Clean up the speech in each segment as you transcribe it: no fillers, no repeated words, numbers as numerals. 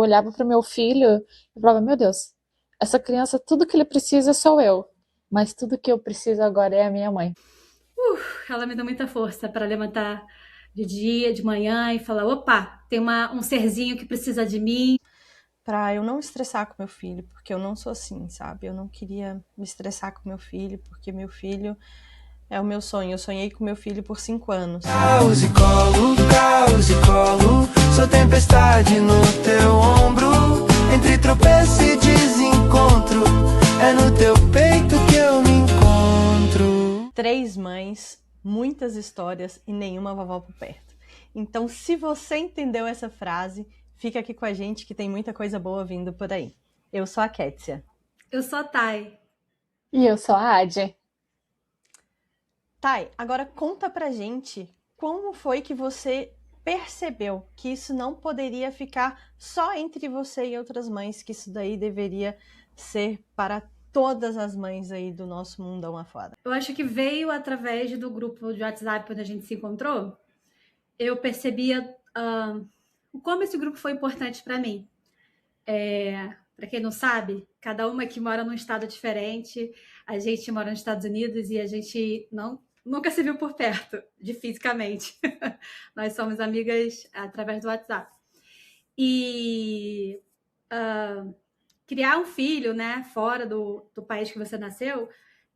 olhava pro meu filho e falava, meu Deus, essa criança, tudo que ele precisa sou eu. Mas tudo que eu preciso agora é a minha mãe. Ela me dá muita força para levantar de dia, de manhã e falar: opa, tem um serzinho que precisa de mim. Pra eu não estressar com meu filho, porque eu não sou assim, sabe? Eu não queria me estressar com meu filho, porque meu filho é o meu sonho. Eu sonhei com meu filho por 5 anos. Caos e colo, sou tempestade no teu ombro. Entre tropeço e desencontro, é no teu peito que eu me encontro. 3 mães, muitas histórias e nenhuma vovó por perto. Então, se você entendeu essa frase, fica aqui com a gente que tem muita coisa boa vindo por aí. Eu sou a Kétia. Eu sou a Thay. E eu sou a Adi. Thay, agora conta pra gente como foi que você percebeu que isso não poderia ficar só entre você e outras mães, que isso daí deveria ser para todas as mães aí do nosso mundão afora. Eu acho que veio através do grupo de WhatsApp quando a gente se encontrou. Eu percebia como esse grupo foi importante para mim. Para quem não sabe, cada uma que mora num estado diferente. A gente mora nos Estados Unidos e a gente nunca se viu por perto, fisicamente. Nós somos amigas através do WhatsApp. E criar um filho, né, fora do país que você nasceu,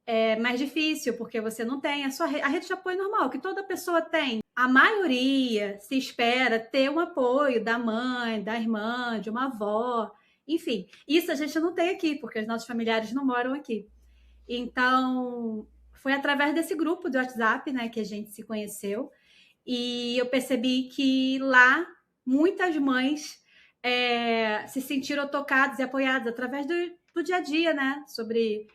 é mais difícil, porque você não tem a rede de apoio normal, que toda pessoa tem. A maioria se espera ter um apoio da mãe, da irmã, de uma avó, enfim. Isso a gente não tem aqui, porque os nossos familiares não moram aqui. Então, foi através desse grupo de WhatsApp, né, que a gente se conheceu, e eu percebi que lá muitas mães se sentiram tocadas e apoiadas através do dia a dia, né, sobre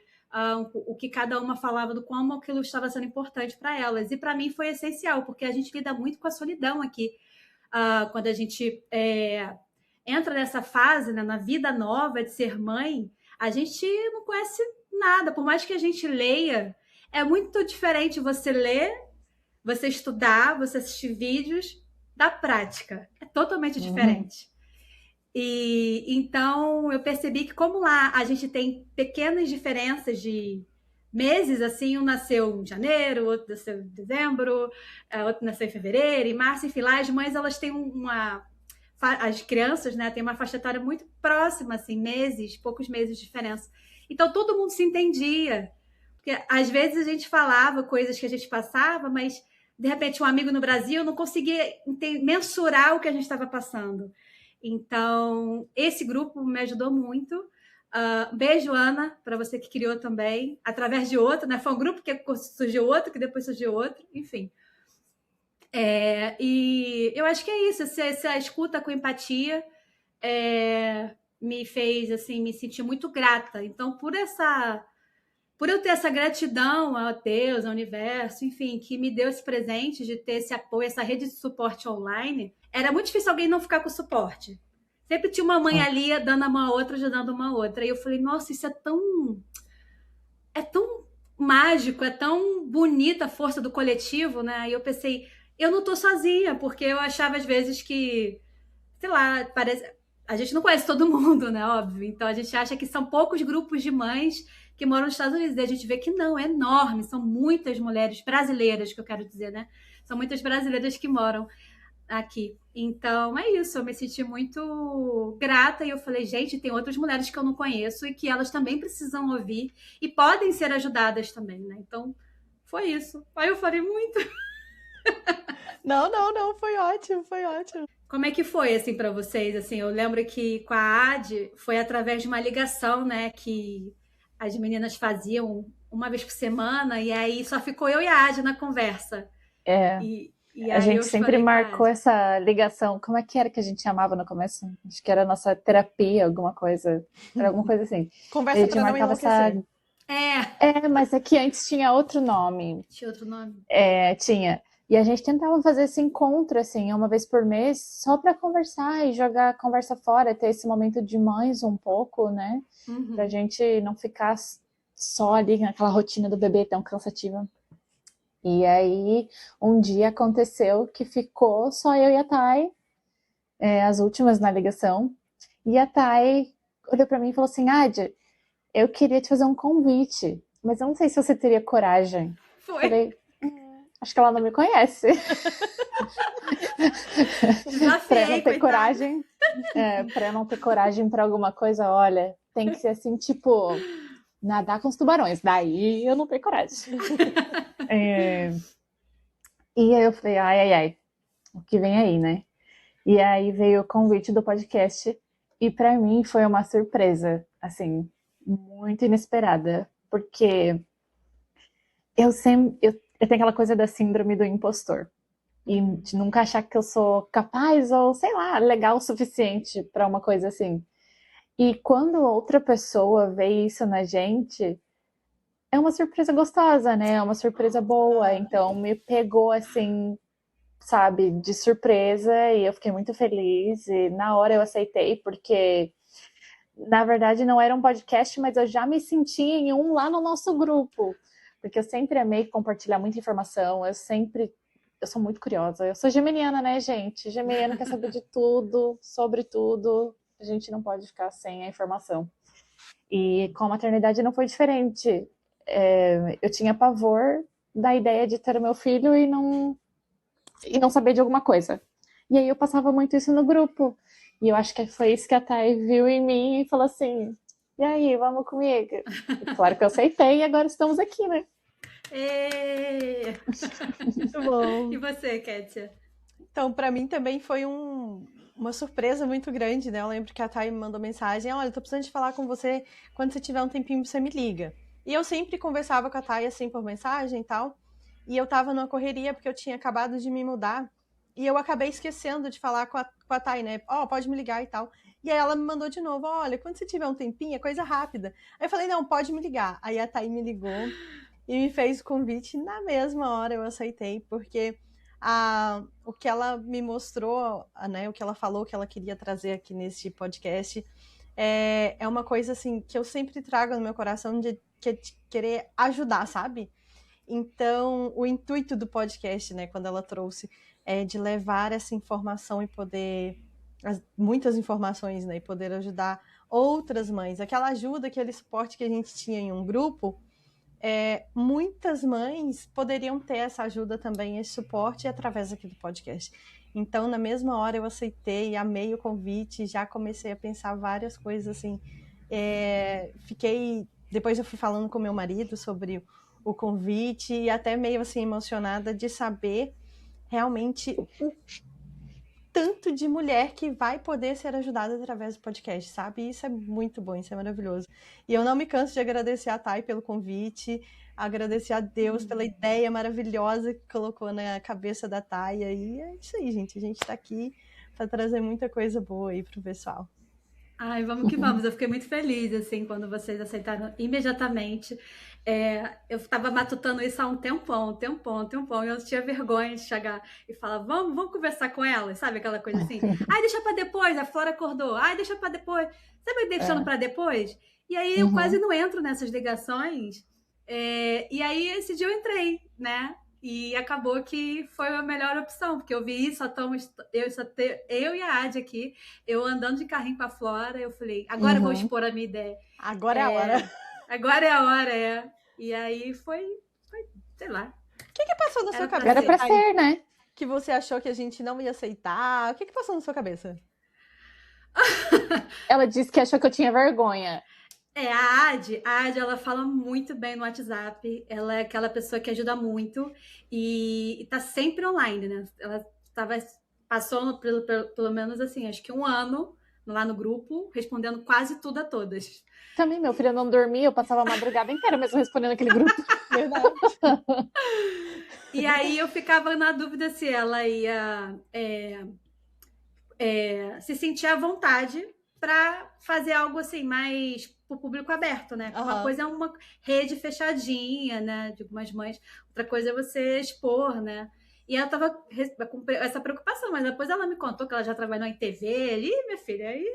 o que cada uma falava do como aquilo estava sendo importante para elas. E para mim foi essencial, porque a gente lida muito com a solidão aqui. Quando a gente entra nessa fase, né, na vida nova de ser mãe, a gente não conhece nada. Por mais que a gente leia, é muito diferente você ler, você estudar, você assistir vídeos, da prática. É totalmente diferente. E então eu percebi que como lá a gente tem pequenas diferenças de meses, assim, um nasceu em janeiro, outro nasceu em dezembro, outro nasceu em fevereiro, em março, enfim, lá as mães elas têm as crianças, né, têm uma faixa etária muito próxima, assim, poucos meses de diferença. Então todo mundo se entendia, porque às vezes a gente falava coisas que a gente passava, mas de repente um amigo no Brasil não conseguia mensurar o que a gente estava passando. Então, esse grupo me ajudou muito. Beijo, Ana, para você que criou também, através de outro, né? Foi um grupo que surgiu outro, que depois surgiu outro, enfim. E eu acho que é isso, essa escuta com empatia me fez assim, me sentir muito grata. Então, por eu ter essa gratidão a Deus, ao universo, enfim, que me deu esse presente de ter esse apoio, essa rede de suporte online, era muito difícil alguém não ficar com suporte. Sempre tinha uma mãe ali dando a mão a outra, ajudando uma outra. E eu falei, nossa, isso é tão mágico, é tão bonita a força do coletivo, né? E eu pensei, eu não tô sozinha, porque eu achava às vezes que, sei lá, parece. A gente não conhece todo mundo, né? Óbvio. Então a gente acha que são poucos grupos de mães que moram nos Estados Unidos. E a gente vê que não, é enorme. São muitas mulheres brasileiras, que eu quero dizer, né? São muitas brasileiras que moram aqui. Então é isso, eu me senti muito grata e eu falei, gente, tem outras mulheres que eu não conheço e que elas também precisam ouvir e podem ser ajudadas também, né? Então foi isso. Aí eu falei muito. Não, foi ótimo, foi ótimo. Como é que foi, assim, para vocês? Assim, eu lembro que com a Adi foi através de uma ligação, né, que as meninas faziam uma vez por semana, e aí só ficou eu e a Adi na conversa. É, E a aí eu gente sempre falei com a marcou Adi. essa ligação. Como é que era que a gente chamava no começo? Acho que era a nossa terapia, alguma coisa. Era alguma coisa assim. A Conversa gente para não marcava essa. enlouquecer. Mas é que antes tinha outro nome. Tinha outro nome? Tinha. E a gente tentava fazer esse encontro, assim, uma vez por mês, só para conversar e jogar a conversa fora, ter esse momento de mães um pouco, né? Pra gente não ficar só ali naquela rotina do bebê tão cansativa. E aí, um dia aconteceu que ficou só eu e a Thay, as últimas na ligação. E a Thay olhou pra mim e falou assim, Adi, eu queria te fazer um convite, mas eu não sei se você teria coragem. Foi. Falei, acho que ela não me conhece. Pra eu não ter coragem, pra eu não ter coragem pra alguma coisa, olha, tem que ser assim, tipo, nadar com os tubarões. Daí eu não tenho coragem. E aí eu falei, ai, o que vem aí, né? E aí veio o convite do podcast e pra mim foi uma surpresa, assim, muito inesperada, porque eu tenho aquela coisa da síndrome do impostor. E de nunca achar que eu sou capaz ou, sei lá, legal o suficiente pra uma coisa assim. E quando outra pessoa vê isso na gente, é uma surpresa gostosa, né? É uma surpresa boa. Então me pegou assim, sabe, de surpresa e eu fiquei muito feliz. E na hora eu aceitei, porque na verdade não era um podcast, mas eu já me senti em um lá no nosso grupo. Porque eu sempre amei compartilhar muita informação, eu sou muito curiosa. Eu sou geminiana, né, gente? Geminiana quer saber de tudo, sobre tudo. A gente não pode ficar sem a informação. E com a maternidade não foi diferente. Eu tinha pavor da ideia de ter o meu filho e não saber de alguma coisa. E aí eu passava muito isso no grupo. E eu acho que foi isso que a Thay viu em mim e falou assim, e aí, vamos comigo? E claro que eu aceitei e agora estamos aqui, né? Muito bom. E você, Kétia? Então, para mim também foi uma surpresa muito grande, né? Eu lembro que a Thay me mandou mensagem, olha, tô precisando de falar com você, quando você tiver um tempinho você me liga. E eu sempre conversava com a Thay assim por mensagem e tal, e eu tava numa correria porque eu tinha acabado de me mudar, e eu acabei esquecendo de falar com a Thay, né? Pode me ligar e tal. E aí ela me mandou de novo, olha, quando você tiver um tempinho, é coisa rápida. Aí eu falei, não, pode me ligar. Aí a Thay me ligou e me fez o convite, e na mesma hora eu aceitei, porque o que ela me mostrou, né, o que ela falou que ela queria trazer aqui nesse podcast é uma coisa assim que eu sempre trago no meu coração de querer ajudar, sabe? Então, o intuito do podcast, né, quando ela trouxe, é de levar essa informação e poder, muitas informações, né, e poder ajudar outras mães. Aquela ajuda, aquele suporte que a gente tinha em um grupo, muitas mães poderiam ter essa ajuda também, esse suporte através aqui do podcast. Então, na mesma hora eu aceitei, amei o convite, já comecei a pensar várias coisas assim. Depois eu fui falando com meu marido sobre o convite e até meio assim emocionada de saber realmente o tanto de mulher que vai poder ser ajudada através do podcast, sabe? Isso é muito bom, isso é maravilhoso. E eu não me canso de agradecer a Thay pelo convite, agradecer a Deus pela ideia maravilhosa que colocou na cabeça da Thay. E é isso aí, gente. A gente tá aqui para trazer muita coisa boa aí pro pessoal. Ai, vamos que vamos. Eu fiquei muito feliz, assim, quando vocês aceitaram imediatamente. Eu estava matutando isso há um tempão, e eu tinha vergonha de chegar e falar, vamos conversar com ela, sabe? Aquela coisa assim, ai, deixa pra depois, a Flora acordou, ai, deixa pra depois, sabe, deixando pra depois? E aí eu quase não entro nessas ligações, e aí esse dia eu entrei, né? E acabou que foi a melhor opção, porque eu vi eu e a Adi aqui, eu andando de carrinho com a Flora, eu falei, agora eu vou expor a minha ideia. Agora é a hora. Agora é a hora, E aí foi sei lá. O que passou na sua cabeça? Era pra ser, né? Que você achou que a gente não ia aceitar? O que passou na sua cabeça? Ela disse que achou que eu tinha vergonha. A Adi, ela fala muito bem no WhatsApp, ela é aquela pessoa que ajuda muito e tá sempre online, né? Ela passou pelo menos assim, acho que um ano lá no grupo, respondendo quase tudo a todas. Também, meu filho não dormia, eu passava a madrugada inteira mesmo respondendo aquele grupo. Verdade. E aí eu ficava na dúvida se ela ia se sentir à vontade para fazer algo assim mais para o público aberto, né? Uma coisa é uma rede fechadinha, né? De algumas mães, outra coisa é você expor, né? E ela tava com essa preocupação, mas depois ela me contou que ela já trabalhou em TV. Ih, minha filha, aí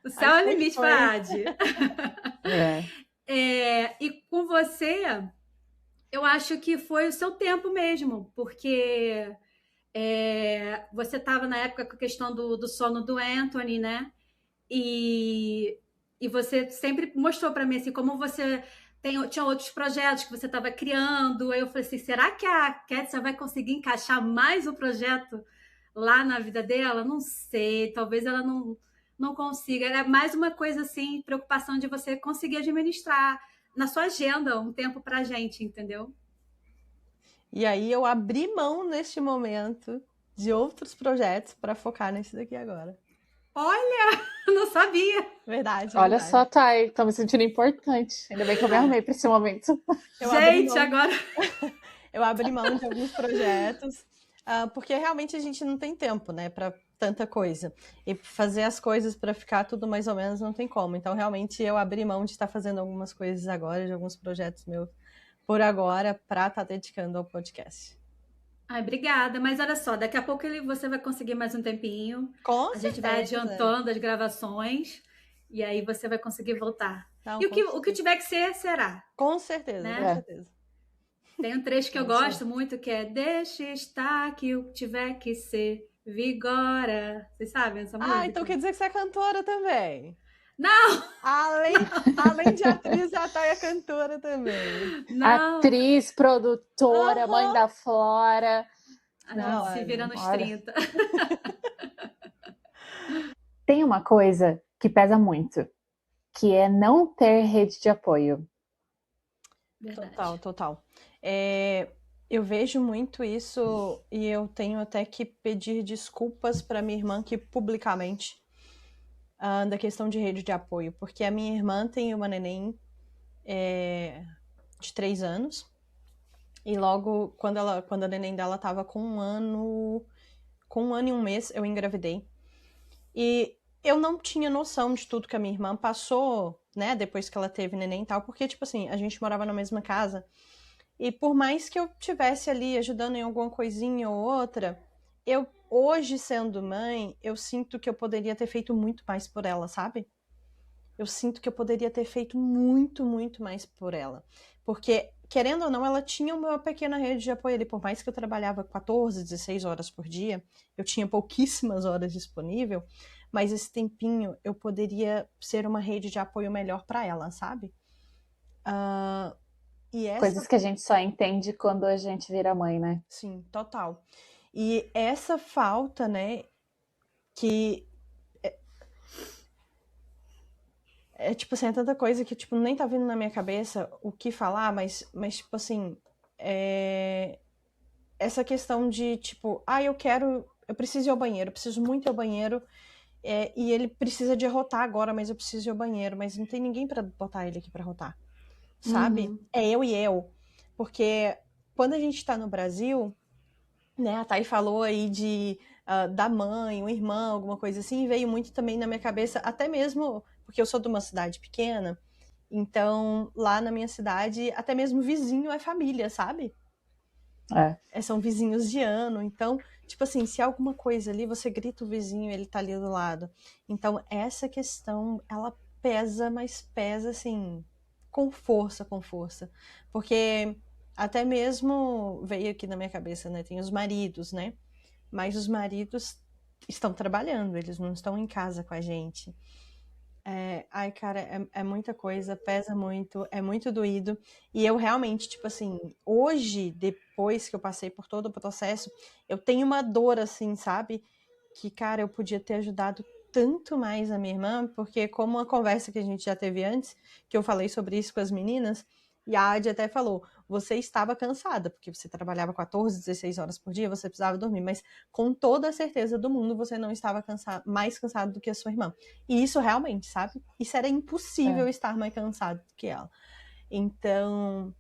o céu é o limite para a Adi. E com você, eu acho que foi o seu tempo mesmo, porque você estava na época com a questão do sono do Anthony, né? E você sempre mostrou para mim assim, como você tinha outros projetos que você estava criando. Aí eu falei assim, será que a Kétia vai conseguir encaixar mais um projeto lá na vida dela? Não sei, talvez ela não consiga. É mais uma coisa assim, preocupação de você conseguir administrar na sua agenda um tempo pra gente, entendeu? E aí eu abri mão neste momento de outros projetos para focar nesse daqui agora. Olha, não sabia. Verdade. Olha só, Thay, tô me sentindo importante. Ainda bem que eu me arrumei para esse momento. Gente, agora... Eu abri mão de alguns projetos, porque realmente a gente não tem tempo, né, para tanta coisa. E fazer as coisas para ficar tudo mais ou menos não tem como. Então, realmente, eu abri mão de estar fazendo algumas coisas agora, de alguns projetos meus por agora, para estar dedicando ao podcast. Ai, obrigada. Mas olha só, daqui a pouco você vai conseguir mais um tempinho. Com certeza. Gente vai adiantando as gravações e aí você vai conseguir voltar. Não, e o que tiver que ser, será. Com certeza, né? Com certeza. Tem um trecho que eu gosto muito, que é deixa estar que o que tiver que ser, vigora. Vocês sabem essa música? Ah, então quer dizer que você é cantora também. Não! Além de atriz, a Thay é cantora também. Não. Atriz, produtora, mãe da Flora. Não, se vira nos 30. Tem uma coisa que pesa muito, que é não ter rede de apoio. Verdade. Total. Eu vejo muito isso e eu tenho até que pedir desculpas para minha irmã que publicamente da questão de rede de apoio, porque a minha irmã tem uma neném de 3 anos e logo quando a neném dela estava com 1 ano e 1 mês, eu engravidei. E eu não tinha noção de tudo que a minha irmã passou, né, depois que ela teve neném e tal, porque, tipo assim, a gente morava na mesma casa. E por mais que eu estivesse ali ajudando em alguma coisinha ou outra, eu, hoje sendo mãe, eu sinto que eu poderia ter feito muito mais por ela, sabe? Eu sinto que eu poderia ter feito muito, muito mais por ela. Porque, querendo ou não, ela tinha uma pequena rede de apoio ali. Por mais que eu trabalhava 14, 16 horas por dia, eu tinha pouquíssimas horas disponível, mas esse tempinho eu poderia ser uma rede de apoio melhor para ela, sabe? Coisas que a gente só entende quando a gente vira mãe, né? Sim, total. E essa falta, né, que é tipo assim, é tanta coisa que tipo, nem tá vindo na minha cabeça o que falar, mas tipo assim, essa questão de tipo, eu preciso ir ao banheiro, eu preciso muito ir ao banheiro, e ele precisa de rotar agora, mas eu preciso ir ao banheiro, mas não tem ninguém pra botar ele aqui pra rotar, sabe? Uhum. É eu e eu, porque quando a gente tá no Brasil, né, a Thay falou aí da mãe, um irmão, alguma coisa assim, veio muito também na minha cabeça, até mesmo porque eu sou de uma cidade pequena, então lá na minha cidade, até mesmo vizinho é família, sabe? São vizinhos de ano, então, tipo assim, se há alguma coisa ali, você grita o vizinho, ele tá ali do lado. Então, essa questão, ela pesa, mas pesa, assim, com força. Porque até mesmo veio aqui na minha cabeça, né, tem os maridos, né? Mas os maridos estão trabalhando, eles não estão em casa com a gente. Ai, cara, é muita coisa, pesa muito, é muito doído. E eu realmente, tipo assim, hoje, depois que eu passei por todo o processo, eu tenho uma dor, assim, sabe? Que, cara, eu podia ter ajudado tanto mais a minha irmã, porque como uma conversa que a gente já teve antes, que eu falei sobre isso com as meninas, e a Adi até falou, você estava cansada, porque você trabalhava 14, 16 horas por dia, você precisava dormir, mas com toda a certeza do mundo, você não estava mais cansado do que a sua irmã. E isso realmente, sabe? Isso era impossível estar mais cansado do que ela. Então,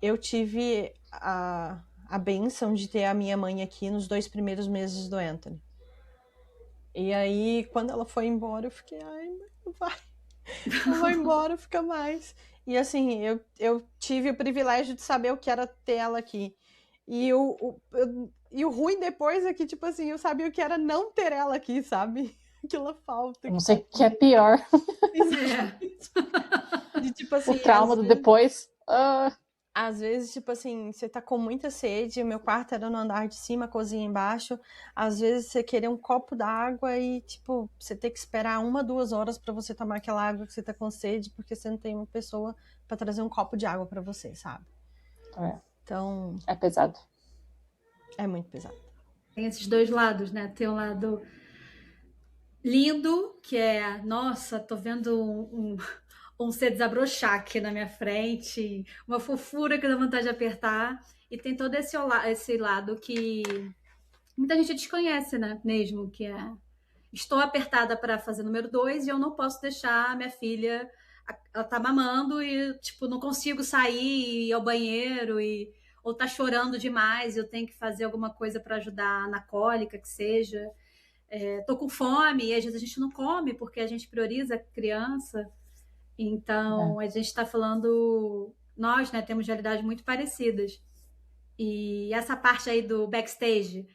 eu tive a bênção de ter a minha mãe aqui nos 2 primeiros meses do Anthony. E aí, quando ela foi embora, eu fiquei, ai, não vai. Não vai embora, fica mais. E assim, eu tive o privilégio de saber o que era ter ela aqui. E o ruim depois é que, tipo assim, eu sabia o que era não ter ela aqui, sabe? Aquela falta. Não sei o que é pior. De, tipo assim, o trauma do depois. Às vezes, tipo assim, você tá com muita sede, o meu quarto era no andar de cima, a cozinha embaixo. Às vezes você querer um copo d'água e, tipo, você ter que esperar 1, 2 horas pra você tomar aquela água que você tá com sede, porque você não tem uma pessoa pra trazer um copo de água pra você, sabe? Então, É pesado. é muito pesado. Tem esses dois lados, né? Tem um lado lindo, que é, nossa, tô vendo um ser desabrochar aqui na minha frente, uma fofura que dá vontade de apertar. E tem todo esse lado que muita gente desconhece, né? Mesmo, que é estou apertada para fazer número 2 e eu não posso deixar minha filha, ela tá mamando e, tipo, não consigo sair e ir ao banheiro ou tá chorando demais e eu tenho que fazer alguma coisa para ajudar na cólica, que seja. Tô com fome e às vezes a gente não come porque a gente prioriza a criança. Então, a gente está falando, nós, né, temos realidades muito parecidas. E essa parte aí do backstage,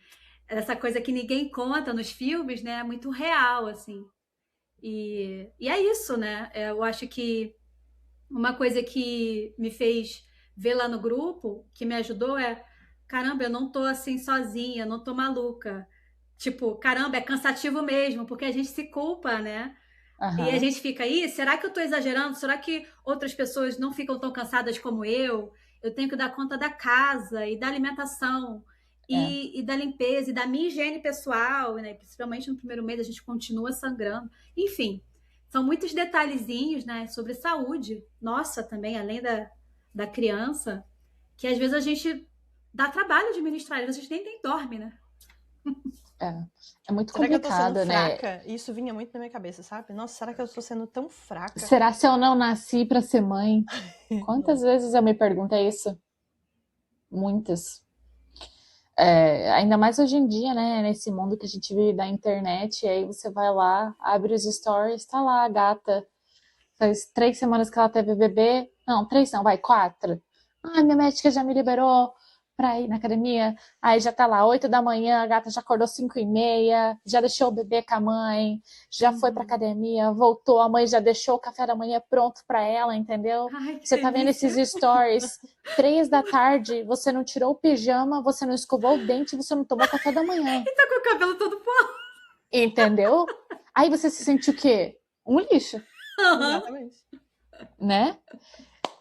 essa coisa que ninguém conta nos filmes, né, é muito real, assim. E é isso, né? Eu acho que uma coisa que me fez ver lá no grupo, que me ajudou caramba, eu não tô assim sozinha, eu não tô maluca. Tipo, caramba, é cansativo mesmo, porque a gente se culpa, né? E a gente fica aí, será que eu tô exagerando? Será que outras pessoas não ficam tão cansadas como eu? Eu tenho que dar conta da casa e da alimentação e da limpeza e da minha higiene pessoal, né? Principalmente no primeiro mês a gente continua sangrando. Enfim, são muitos detalhezinhos, né, sobre saúde, nossa também, além da criança, que às vezes a gente dá trabalho de administrar, às vezes a gente nem dorme, né? É muito Será que eu tô complicado, sendo né? fraca? Isso vinha muito na minha cabeça, sabe? Nossa, será que eu tô sendo tão fraca? Será se eu não nasci pra ser mãe? Quantas vezes eu me pergunto isso? Muitas. Ainda mais hoje em dia, né? Nesse mundo que a gente vive da internet, e aí você vai lá, abre os stories, tá lá a gata. Faz 3 semanas que ela teve bebê. Não, 3 não, vai, 4. Ai, minha médica já me liberou pra ir na academia. Aí já tá lá, 8 da manhã, a gata já acordou 5h30, já deixou o bebê com a mãe, já foi pra academia, voltou, a mãe já deixou o café da manhã pronto pra ela, entendeu? Ai, que Você tá vendo delícia. esses stories, 3 da tarde, você não tirou o pijama, você não escovou o dente, você não tomou café da manhã. E tá com o cabelo todo pó. Entendeu? Aí você se sente o quê? Um lixo. Exatamente. Né?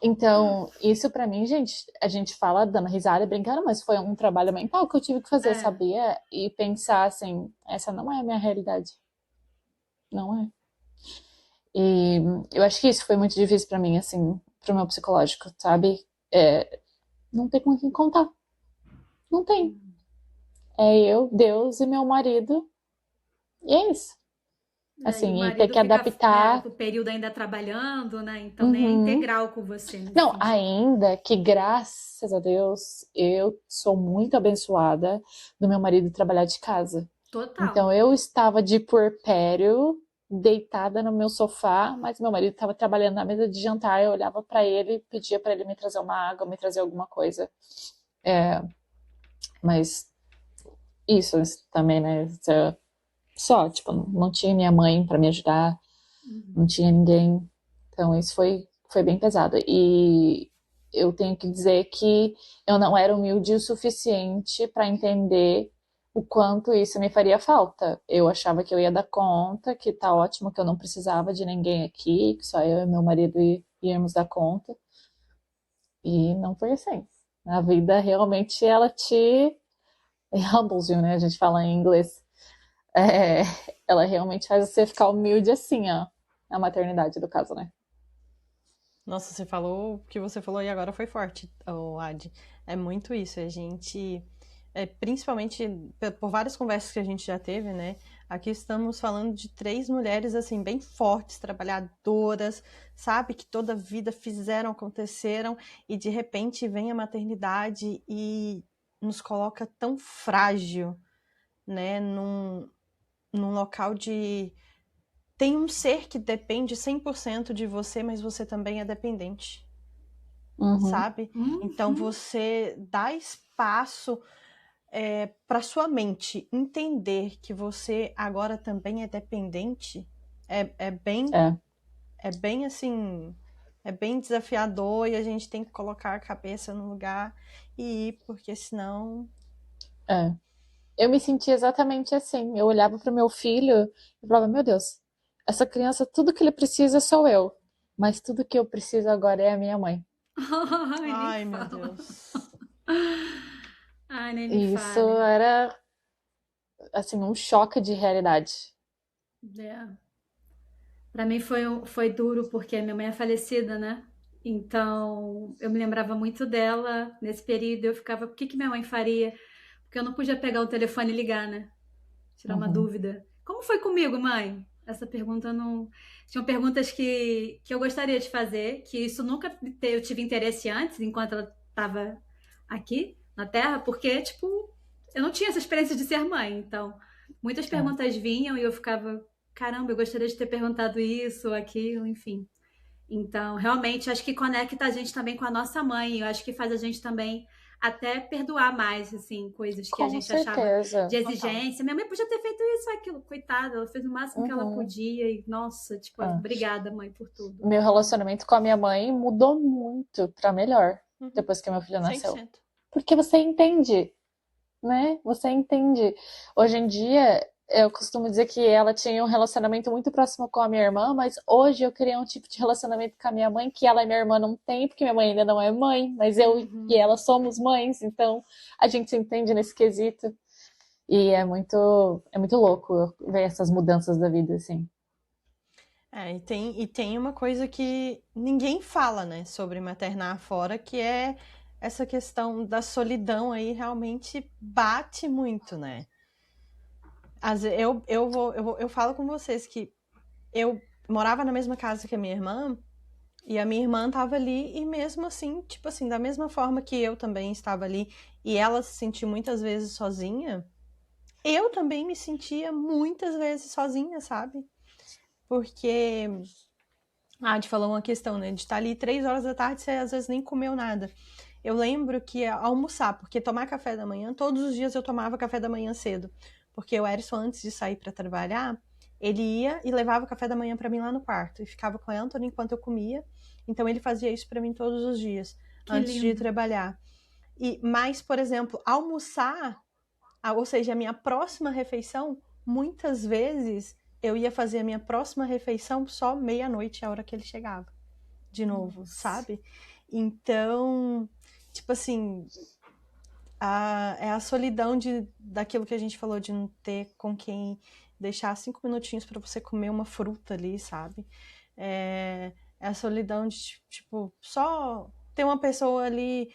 Então, isso pra mim, gente, a gente fala dando risada e brincando, mas foi um trabalho mental que eu tive que fazer, sabia? E pensar assim, essa não é a minha realidade. Não é. E eu acho que isso foi muito difícil pra mim, assim, pro meu psicológico, sabe? Não tem com quem contar. Não tem. É eu, Deus e meu marido. E é isso. Assim, e ter que adaptar. O período ainda trabalhando, né? Então nem é integral com você. Não, sentido. Ainda que, graças a Deus, eu sou muito abençoada do meu marido trabalhar de casa. Total. Então eu estava de puerpério, deitada no meu sofá, mas meu marido estava trabalhando na mesa de jantar. Eu olhava para ele, pedia para ele me trazer uma água, me trazer alguma coisa. Mas isso também, né? Só, tipo, não tinha minha mãe para me ajudar, não tinha ninguém. Então isso foi bem pesado. E eu tenho que dizer que eu não era humilde o suficiente para entender o quanto isso me faria falta. Eu achava que eu ia dar conta, que tá ótimo, que eu não precisava de ninguém aqui, que só eu e meu marido íamos dar conta. E não foi assim. A vida realmente, ela te humbles you, né? A gente fala em inglês. Ela realmente faz você ficar humilde assim, ó. A maternidade, do caso, né? Nossa, você falou, o que você falou aí agora foi forte, Adi. É muito isso, a gente, principalmente por várias conversas que a gente já teve, né? Aqui estamos falando de 3 mulheres, assim, bem fortes, trabalhadoras, sabe? Que toda a vida fizeram, aconteceram, e de repente vem a maternidade e nos coloca tão frágil, né? Num local de... Tem um ser que depende 100% de você, mas você também é dependente, sabe? Então você dá espaço para sua mente entender que você agora também é dependente, é bem assim, é bem desafiador e a gente tem que colocar a cabeça no lugar e ir, porque senão... É. Eu me senti exatamente assim. Eu olhava pro meu filho e falava, meu Deus, essa criança, tudo que ele precisa sou eu. Mas tudo que eu preciso agora é a minha mãe. Ai, nem Ai, meu fala. Deus. Ai, nem me E isso fale. era, assim, um choque de realidade. É. Para mim foi duro porque a minha mãe é falecida, né? Então eu me lembrava muito dela nesse período. Eu ficava, o que que minha mãe faria? Porque eu não podia pegar o telefone e ligar, né? Tirar uma Uhum. dúvida. Como foi comigo, mãe? Essa pergunta não. Tinham perguntas que eu gostaria de fazer, que isso nunca eu tive interesse antes, enquanto ela estava aqui na Terra, porque, tipo, eu não tinha essa experiência de ser mãe. Então, muitas É. perguntas vinham e eu ficava, caramba, eu gostaria de ter perguntado isso, aquilo, enfim. Então, realmente, acho que conecta a gente também com a nossa mãe. Eu acho que faz a gente também até perdoar mais, assim, coisas que a Com gente achava de certeza. Total. exigência. Minha mãe podia ter feito isso, aquilo. Coitada, ela fez o máximo que ela Uhum. podia. E, nossa, tipo, É. obrigada, mãe, por tudo. Meu relacionamento com a minha mãe mudou muito pra melhor Uhum. depois que meu filho nasceu. 100%. Porque você entende, né? Você entende. Hoje em dia, eu costumo dizer que ela tinha um relacionamento muito próximo com a minha irmã, mas hoje eu criei um tipo de relacionamento com a minha mãe que ela e minha irmã não têm, porque minha mãe ainda não é mãe, mas eu e Uhum. ela somos mães, então a gente se entende nesse quesito. E é muito louco ver essas mudanças da vida, assim. E tem uma coisa que ninguém fala, né, sobre maternar fora, que é essa questão da solidão aí realmente bate muito, né? Eu falo com vocês que eu morava na mesma casa que a minha irmã e a minha irmã estava ali e mesmo assim, tipo assim, da mesma forma que eu também estava ali e ela se sentiu muitas vezes sozinha, eu também me sentia muitas vezes sozinha, sabe? Porque a Adi falou uma questão, né? De estar ali 3 horas da tarde, você às vezes nem comeu nada. Eu lembro que almoçar, porque tomar café da manhã, todos os dias eu tomava café da manhã cedo. Porque o Erison, antes de sair para trabalhar, ele ia e levava o café da manhã para mim lá no quarto. E ficava com a Anthony enquanto eu comia. Então ele fazia isso para mim todos os dias, Que antes de ir lindo. trabalhar. Mas, por exemplo, almoçar, ou seja, a minha próxima refeição, muitas vezes eu ia fazer a minha próxima refeição só meia-noite, a hora que ele chegava de novo, Nossa. sabe? Então, tipo assim, é a solidão daquilo que a gente falou, de não ter com quem deixar 5 minutinhos para você comer uma fruta ali, sabe? É a solidão de, tipo, só ter uma pessoa ali.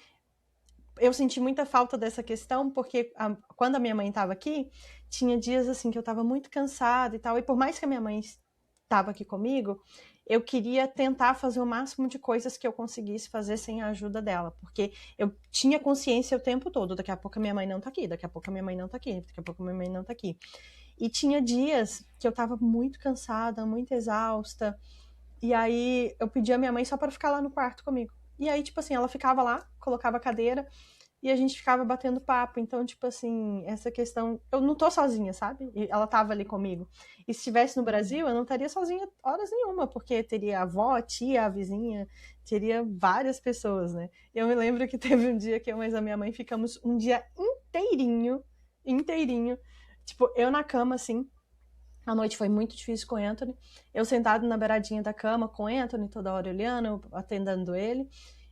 Eu senti muita falta dessa questão, porque quando a minha mãe estava aqui, tinha dias assim que eu estava muito cansada e tal, e por mais que a minha mãe estava aqui comigo, eu queria tentar fazer o máximo de coisas que eu conseguisse fazer sem a ajuda dela, porque eu tinha consciência o tempo todo, daqui a pouco a minha mãe não tá aqui, daqui a pouco a minha mãe não tá aqui, daqui a pouco a minha mãe não tá aqui. E tinha dias que eu tava muito cansada, muito exausta, e aí eu pedi a minha mãe só para ficar lá no quarto comigo. E aí, tipo assim, ela ficava lá, colocava a cadeira, e a gente ficava batendo papo. Então, tipo assim, essa questão. Eu não tô sozinha, sabe? E ela tava ali comigo. E se estivesse no Brasil, eu não estaria sozinha horas nenhuma, porque teria a avó, a tia, a vizinha, teria várias pessoas, né? E eu me lembro que teve um dia que eu e a minha mãe ficamos um dia inteirinho. Tipo, eu na cama, assim. A noite foi muito difícil com o Anthony. Eu sentado na beiradinha da cama com o Anthony, toda hora olhando, atendendo ele.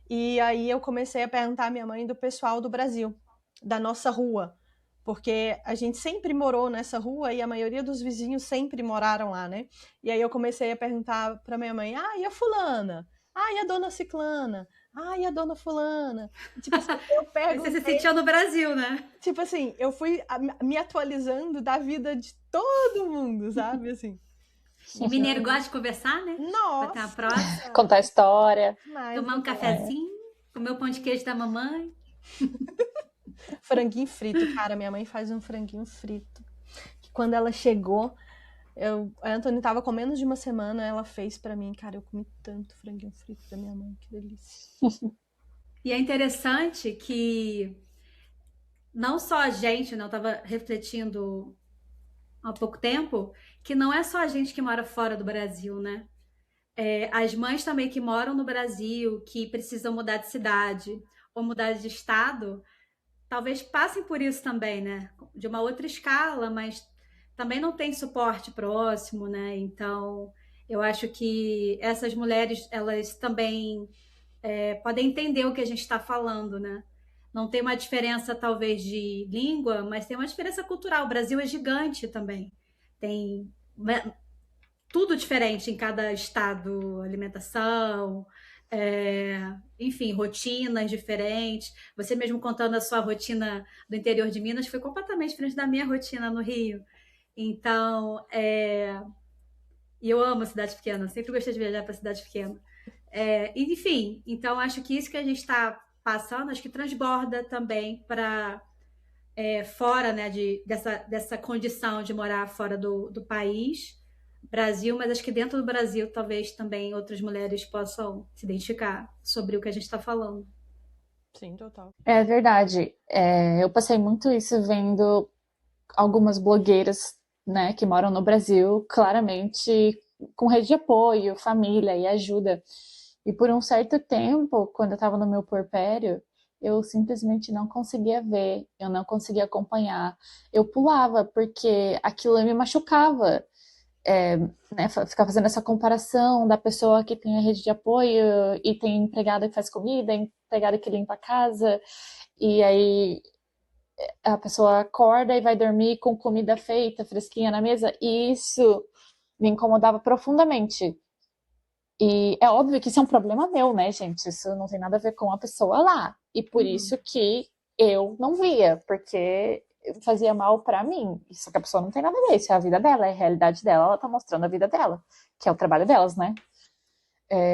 E aí eu comecei a perguntar à minha mãe do pessoal do Brasil, da nossa rua. Porque a gente sempre morou nessa rua e a maioria dos vizinhos sempre moraram lá, né? E aí eu comecei a perguntar pra minha mãe, e a fulana? E a dona ciclana? E a dona fulana? Tipo assim, eu Você se perguntei, sentiu no Brasil, né? tipo assim, eu fui me atualizando da vida de todo mundo, sabe? Assim. E mineiro Então, gosta de conversar, né? Pra ter uma prosa. nossa, Contar história. demais Tomar da um conta. cafezinho, comer o pão de queijo da mamãe. Franguinho frito, cara, minha mãe faz um franguinho frito. Que quando ela chegou, a Anthony tava com menos de uma semana, ela fez pra mim, cara, eu comi tanto franguinho frito da minha mãe, que delícia. E é interessante que não só a gente, né, eu estava refletindo há pouco tempo, que não é só a gente que mora fora do Brasil, né? as mães também que moram no Brasil, que precisam mudar de cidade ou mudar de estado, talvez passem por isso também, né? De uma outra escala, mas também não tem suporte próximo, né? Então, eu acho que essas mulheres, elas também podem entender o que a gente está falando, né? Não tem uma diferença, talvez, de língua, mas tem uma diferença cultural. O Brasil é gigante também. Tem tudo diferente em cada estado, alimentação, enfim, rotinas diferentes. Você mesmo contando a sua rotina do interior de Minas foi completamente diferente da minha rotina no Rio. Então, e eu amo a cidade pequena, sempre gostei de viajar para cidade pequena. Enfim, então acho que isso que a gente está passando, acho que transborda também para fora, né, dessa condição de morar fora do país, Brasil, mas acho que dentro do Brasil talvez também outras mulheres possam se identificar sobre o que a gente está falando. Sim, total. É verdade. Eu passei muito isso vendo algumas blogueiras, né, que moram no Brasil, claramente com rede de apoio, família e ajuda. E por um certo tempo, quando eu estava no meu puerpério, eu simplesmente não conseguia ver, eu não conseguia acompanhar. Eu pulava, porque aquilo me machucava. Né, ficar fazendo essa comparação da pessoa que tem a rede de apoio e tem empregada que faz comida, empregada que limpa a casa, e aí a pessoa acorda e vai dormir com comida feita, fresquinha na mesa, e isso me incomodava profundamente. E é óbvio que isso é um problema meu, né, gente? Isso não tem nada a ver com a pessoa lá. E por isso que eu não via, porque fazia mal pra mim. Isso que a pessoa não tem nada a ver, isso é a vida dela, é a realidade dela, ela tá mostrando a vida dela, que é o trabalho delas, né?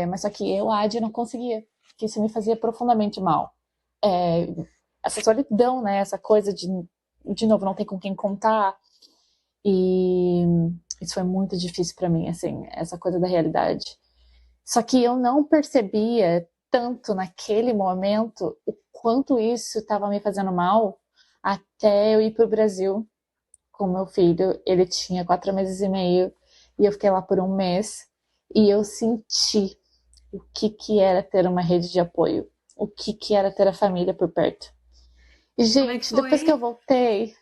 Mas só que eu, Adi, não conseguia, que isso me fazia profundamente mal. Essa solidão, né? Essa coisa de novo, não ter com quem contar. E isso foi muito difícil pra mim, assim, essa coisa da realidade. Só que eu não percebia tanto naquele momento o quanto isso estava me fazendo mal até eu ir para o Brasil com meu filho. Ele tinha 4 meses e meio e eu fiquei lá por um mês e eu senti o que era ter uma rede de apoio, o que era ter a família por perto. E, gente, depois que eu voltei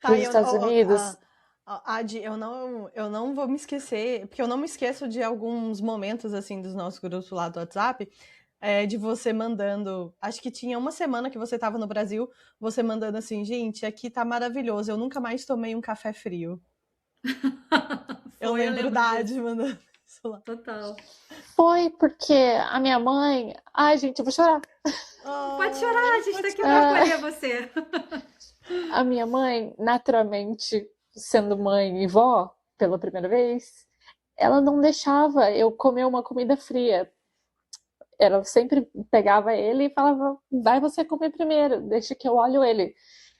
para os Estados Unidos... Adi, eu não vou me esquecer, porque eu não me esqueço de alguns momentos, assim, dos nossos grupos lá do WhatsApp, de você mandando, acho que tinha uma semana que você estava no Brasil, você mandando assim, gente, aqui tá maravilhoso, eu nunca mais tomei um café frio. eu lembro da Adi mandando isso lá. Total. Foi porque a minha mãe... Ai, gente, eu vou chorar. Pode chorar, a gente tá aqui pra acolher você. A minha mãe, naturalmente, sendo mãe e vó pela primeira vez, ela não deixava eu comer uma comida fria. Ela sempre pegava ele e falava, vai você comer primeiro, deixa que eu olho ele.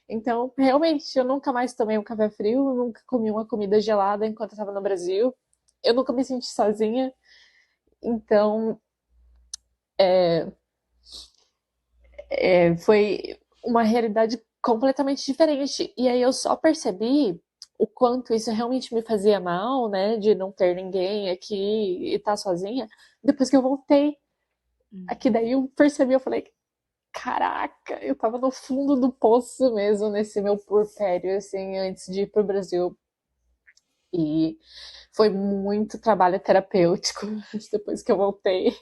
Então, realmente, eu nunca mais tomei um café frio, nunca comi uma comida gelada enquanto eu estava no Brasil. Eu nunca me senti sozinha. Então, foi uma realidade completamente diferente. E aí eu só percebi o quanto isso realmente me fazia mal, né? De não ter ninguém aqui e estar sozinha, depois que eu voltei. Aqui daí eu percebi, eu falei, caraca, eu tava no fundo do poço mesmo, nesse meu puerpério, assim, antes de ir pro Brasil. E foi muito trabalho terapêutico depois que eu voltei.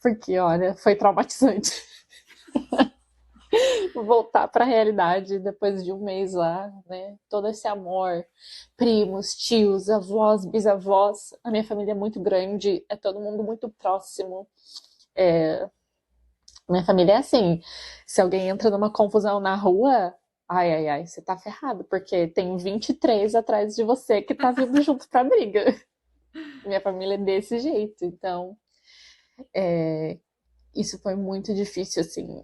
Porque, olha, foi traumatizante. Voltar para a realidade depois de um mês lá, né? Todo esse amor, primos, tios, avós, bisavós. A minha família é muito grande, é todo mundo muito próximo. Minha família é assim, se alguém entra numa confusão na rua, ai, ai, ai, você tá ferrado, porque tem 23 atrás de você que tá vindo junto pra briga. Minha família é desse jeito, então isso foi muito difícil, assim.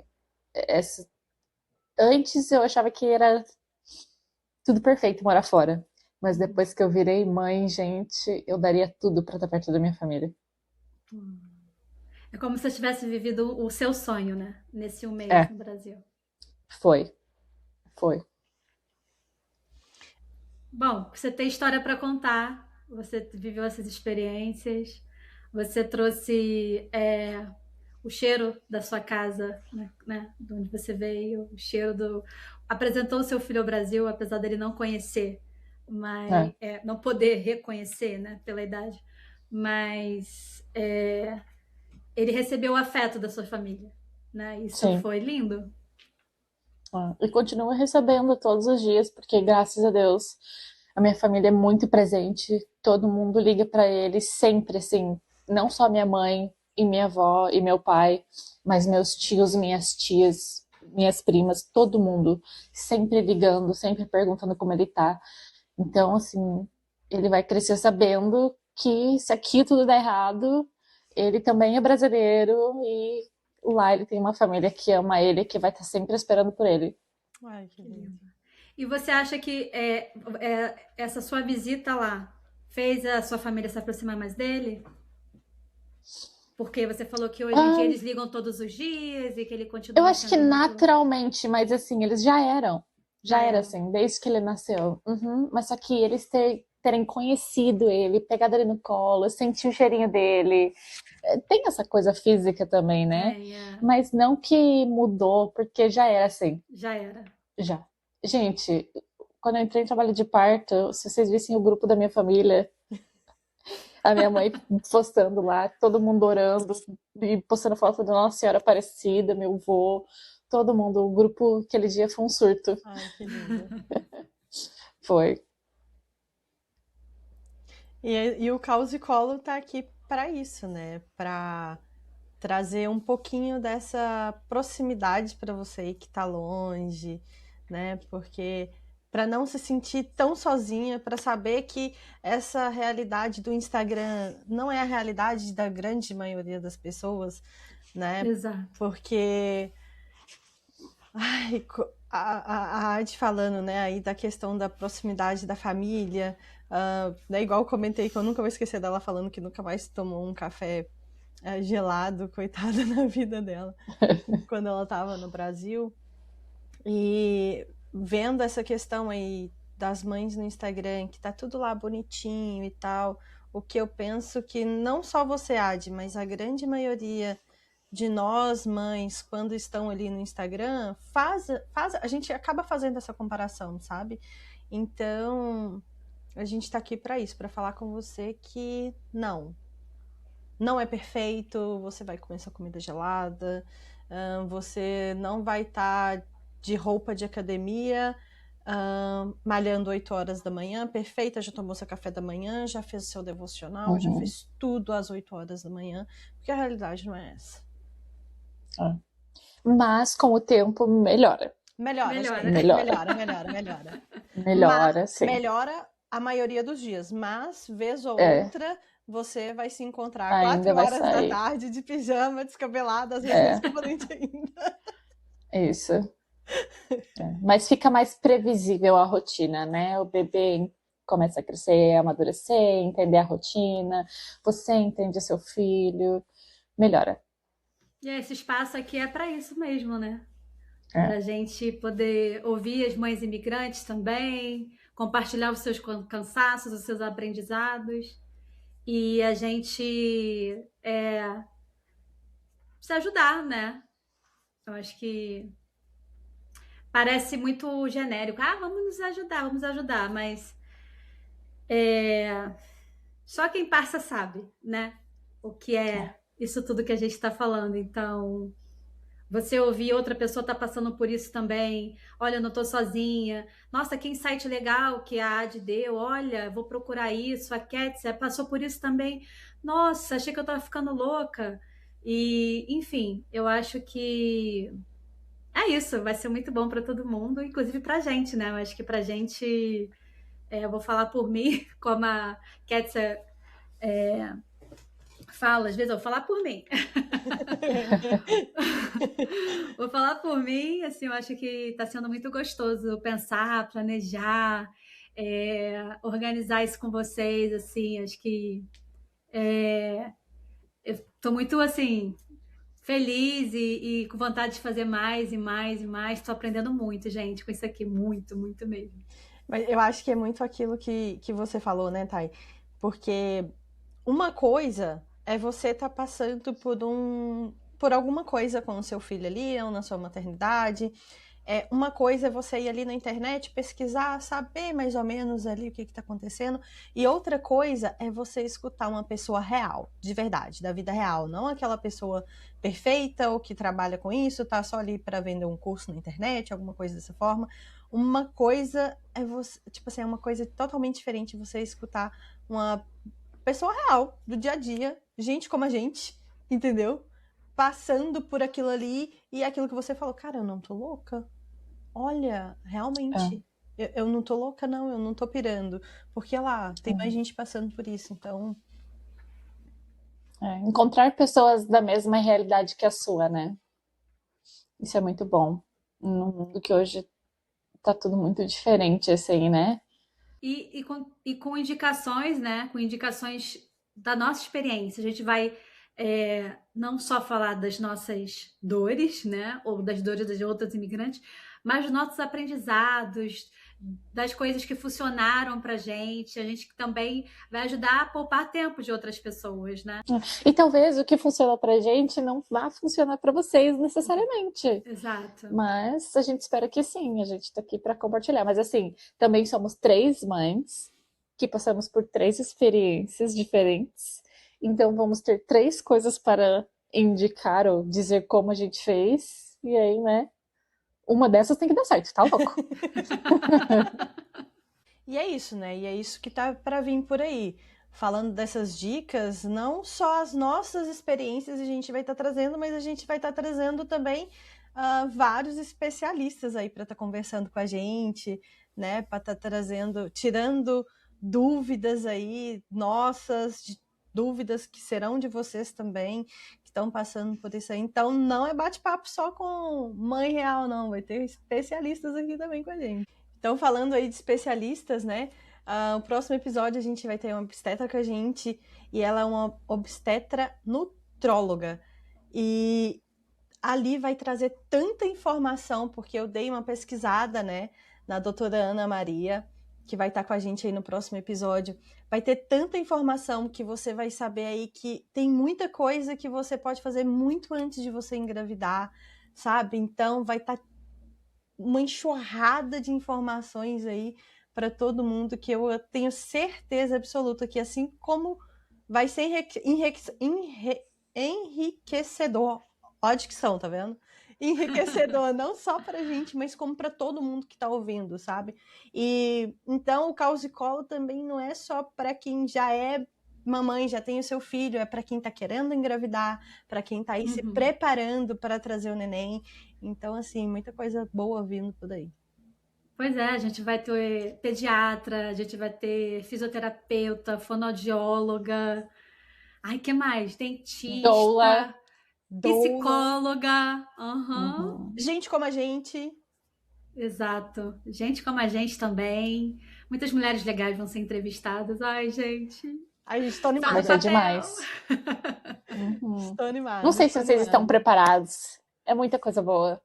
Antes eu achava que era tudo perfeito morar fora. Mas depois que eu virei mãe, gente, eu daria tudo pra estar perto da minha família. É como se você tivesse vivido o seu sonho, né? Nesse um mês no Brasil. Foi. Bom, você tem história para contar, você viveu essas experiências. Você trouxe o cheiro da sua casa, né? De onde você veio, o cheiro do... Apresentou o seu filho ao Brasil, apesar dele não conhecer, mas não poder reconhecer, né? Pela idade. Mas ele recebeu o afeto da sua família, né? Isso Sim. foi lindo. E continua recebendo todos os dias, porque graças a Deus a minha família é muito presente, todo mundo liga para ele sempre, assim, não só minha mãe e minha avó e meu pai, mas meus tios, minhas tias, minhas primas, todo mundo sempre ligando, sempre perguntando como ele tá. Então, assim, ele vai crescer sabendo que se aqui tudo der errado, ele também é brasileiro e lá ele tem uma família que ama ele, que vai estar sempre esperando por ele. Ai, que lindo. E você acha que essa sua visita lá fez a sua família se aproximar mais dele? Porque você falou que hoje em dia eles ligam todos os dias e que ele continua... Eu acho que naturalmente, mas assim, eles já eram. Já era assim, desde que ele nasceu. Mas só que eles terem conhecido ele, pegado ele no colo, sentir o cheirinho dele. Tem essa coisa física também, né? Mas não que mudou, porque já era assim. Já era. Já. Gente, quando eu entrei em trabalho de parto, se vocês vissem o grupo da minha família, a minha mãe postando lá, todo mundo orando e postando foto da Nossa Senhora Aparecida, meu avô, todo mundo. O grupo aquele dia foi um surto. Ai, que lindo. Foi. E o Caos e Colo tá aqui para isso, né? Para trazer um pouquinho dessa proximidade para você que tá longe, né? Porque para não se sentir tão sozinha, para saber que essa realidade do Instagram não é a realidade da grande maioria das pessoas, né? Exato. Porque a Adi falando, né, aí da questão da proximidade da família, né, igual eu comentei que eu nunca vou esquecer dela falando que nunca mais tomou um café gelado, coitada, na vida dela, quando ela estava no Brasil. E vendo essa questão aí das mães no Instagram, que tá tudo lá bonitinho e tal, o que eu penso que não só você, Adi, mas a grande maioria de nós, mães, quando estão ali no Instagram, a gente acaba fazendo essa comparação, sabe? Então, a gente tá aqui para isso, para falar com você que não é perfeito, você vai comer sua comida gelada, você não vai estar de roupa de academia, malhando 8 horas da manhã, perfeita, já tomou seu café da manhã, já fez o seu devocional, já fez tudo às 8 horas da manhã, porque a realidade não é essa. Mas com o tempo melhora. Melhora, sim. Melhora a maioria dos dias, mas vez ou outra você vai se encontrar ainda 4 horas da tarde de pijama, descabelada, às vezes escovante ainda. Isso. Mas fica mais previsível a rotina, né? O bebê começa a crescer, amadurecer, entender a rotina, você entende seu filho, melhora. E esse espaço aqui é para isso mesmo, né? Para a gente poder ouvir as mães imigrantes também, compartilhar os seus cansaços, os seus aprendizados, e a gente se ajudar, né? Eu acho que parece muito genérico. Vamos nos ajudar, mas só quem passa sabe, né? O que é isso tudo que a gente está falando. Então, você ouvir outra pessoa tá passando por isso também. Olha, eu não tô sozinha. Nossa, que insight legal que a Adi deu. Olha, vou procurar isso. A Kétia passou por isso também. Nossa, achei que eu tava ficando louca. E, enfim, eu acho que é isso. Vai ser muito bom para todo mundo, inclusive pra gente, né? Eu acho que pra gente, eu vou falar por mim, como a Kétia fala, às vezes eu vou falar por mim. Vou falar por mim, assim, eu acho que tá sendo muito gostoso pensar, planejar, organizar isso com vocês, assim, acho que eu tô muito, assim, feliz e com vontade de fazer mais e mais e mais. Tô aprendendo muito, gente, com isso aqui, muito, muito mesmo. Mas eu acho que é muito aquilo que você falou, né, Thay? Porque uma coisa é você estar passando por alguma coisa com o seu filho ali, ou na sua maternidade. Uma coisa é você ir ali na internet, pesquisar, saber mais ou menos ali o que está acontecendo. E outra coisa é você escutar uma pessoa real, de verdade, da vida real. Não aquela pessoa perfeita ou que trabalha com isso, tá só ali para vender um curso na internet, alguma coisa dessa forma. Uma coisa é você, tipo assim, é uma coisa totalmente diferente você escutar uma pessoa real, do dia a dia, gente como a gente, entendeu? Passando por aquilo ali e aquilo que você falou, cara, eu não tô louca. Olha, realmente, eu não tô louca, não, eu não tô pirando. Porque lá, tem mais gente passando por isso, então... encontrar pessoas da mesma realidade que a sua, né? Isso é muito bom. No mundo que hoje tá tudo muito diferente, assim, né? E com indicações, né? Com indicações da nossa experiência. A gente vai não só falar das nossas dores, né? Ou das dores das outras imigrantes, mas dos nossos aprendizados, das coisas que funcionaram pra gente. A gente também vai ajudar a poupar tempo de outras pessoas, né? E talvez o que funciona pra gente não vá funcionar pra vocês necessariamente. Exato. Mas a gente espera que sim, a gente tá aqui pra compartilhar. Mas assim, também somos 3 mães que passamos por 3 experiências diferentes. Então vamos ter 3 coisas para indicar ou dizer como a gente fez. E aí, né? Uma dessas tem que dar certo, tá louco? E é isso, né? E é isso que tá para vir por aí. Falando dessas dicas, não só as nossas experiências a gente vai estar trazendo, mas a gente vai estar trazendo também vários especialistas aí para estar conversando com a gente, né? Para estar trazendo, tirando dúvidas aí nossas, dúvidas que serão de vocês também, que estão passando por isso aí. Então não é bate-papo só com mãe real, não. Vai ter especialistas aqui também com a gente. Então, falando aí de especialistas, né? O próximo episódio a gente vai ter uma obstetra com a gente e ela é uma obstetra nutróloga. E ali vai trazer tanta informação, porque eu dei uma pesquisada, né, na doutora Ana Maria, que vai estar com a gente aí no próximo episódio. Vai ter tanta informação que você vai saber aí que tem muita coisa que você pode fazer muito antes de você engravidar, sabe? Então, vai estar uma enxurrada de informações aí para todo mundo que eu tenho certeza absoluta que assim como vai ser enriquecedor, ó dicção, tá vendo? Enriquecedor não só pra gente, mas como para todo mundo que tá ouvindo, sabe? E então o Caos e Colo também não é só para quem já é mamãe, já tem o seu filho, é para quem tá querendo engravidar, para quem tá aí se preparando para trazer o neném. Então, assim, muita coisa boa vindo por aí. Pois é, a gente vai ter pediatra, a gente vai ter fisioterapeuta, fonoaudióloga, ai, que mais? Dentista, Doula. psicóloga, gente como a gente. Exato, gente como a gente também. Muitas mulheres legais vão ser entrevistadas. Ai, gente. Ai, estou animada. Vai ser demais. Estou animada. Não sei se vocês estão preparados. É muita coisa boa.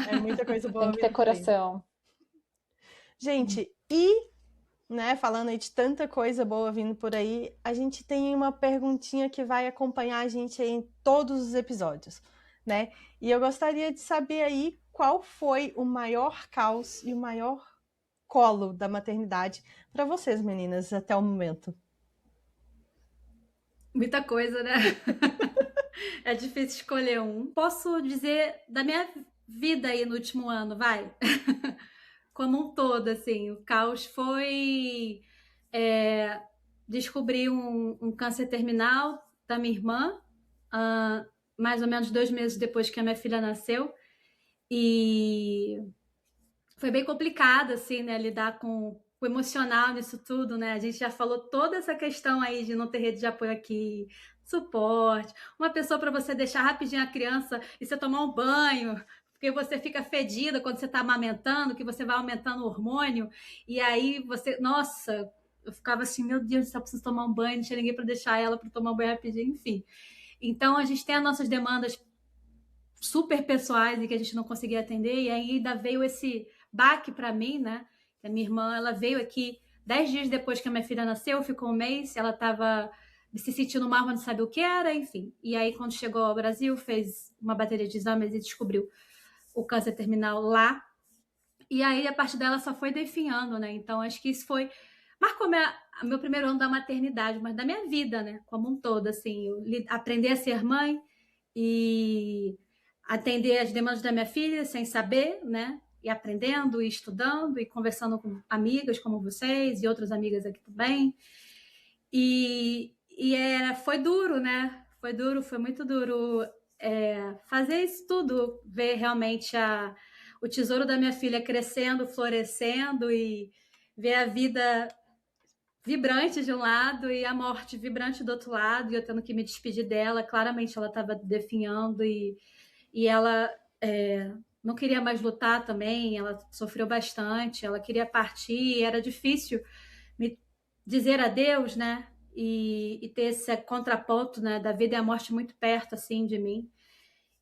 É muita coisa boa. Tem que ter coração. Gente, e, né, falando aí de tanta coisa boa vindo por aí, a gente tem uma perguntinha que vai acompanhar a gente aí em todos os episódios, né? E eu gostaria de saber aí qual foi o maior caos e o maior colo da maternidade para vocês, meninas, até o momento. Muita coisa, né? É difícil escolher um. Posso dizer da minha vida aí no último ano, vai? Como um todo, assim. O caos foi descobrir um câncer terminal da minha irmã, mais ou menos 2 meses depois que a minha filha nasceu. E foi bem complicado, assim, né? Lidar com o emocional nisso tudo, né? A gente já falou toda essa questão aí de não ter rede de apoio aqui, suporte, uma pessoa para você deixar rapidinho a criança e você tomar um banho, porque você fica fedida quando você está amamentando, que você vai aumentando o hormônio, e aí você, nossa, eu ficava assim, meu Deus, eu preciso tomar um banho, não tinha ninguém para deixar ela para tomar um banho rapidinho, enfim. Então a gente tem as nossas demandas super pessoais e que a gente não conseguia atender, e aí ainda veio esse baque para mim, né? A minha irmã, ela veio aqui 10 dias depois que a minha filha nasceu, ficou um mês, ela estava se sentindo mal, mas não sabia o que era, enfim. E aí, quando chegou ao Brasil, fez uma bateria de exames e descobriu o câncer terminal lá. E aí, a partir dela, só foi definhando, né? Então, acho que isso marcou meu primeiro ano da maternidade, mas da minha vida, né? Como um todo, assim. Aprender a ser mãe e atender as demandas da minha filha sem saber, né? E aprendendo, e estudando, e conversando com amigas como vocês e outras amigas aqui também. Foi duro, né? Foi duro, foi muito duro fazer isso tudo, ver realmente o tesouro da minha filha crescendo, florescendo e ver a vida vibrante de um lado e a morte vibrante do outro lado, e eu tendo que me despedir dela. Claramente ela estava definhando e ela não queria mais lutar também, ela sofreu bastante, ela queria partir, era difícil me dizer adeus, né? E ter esse contraponto, né, da vida e a morte muito perto, assim, de mim.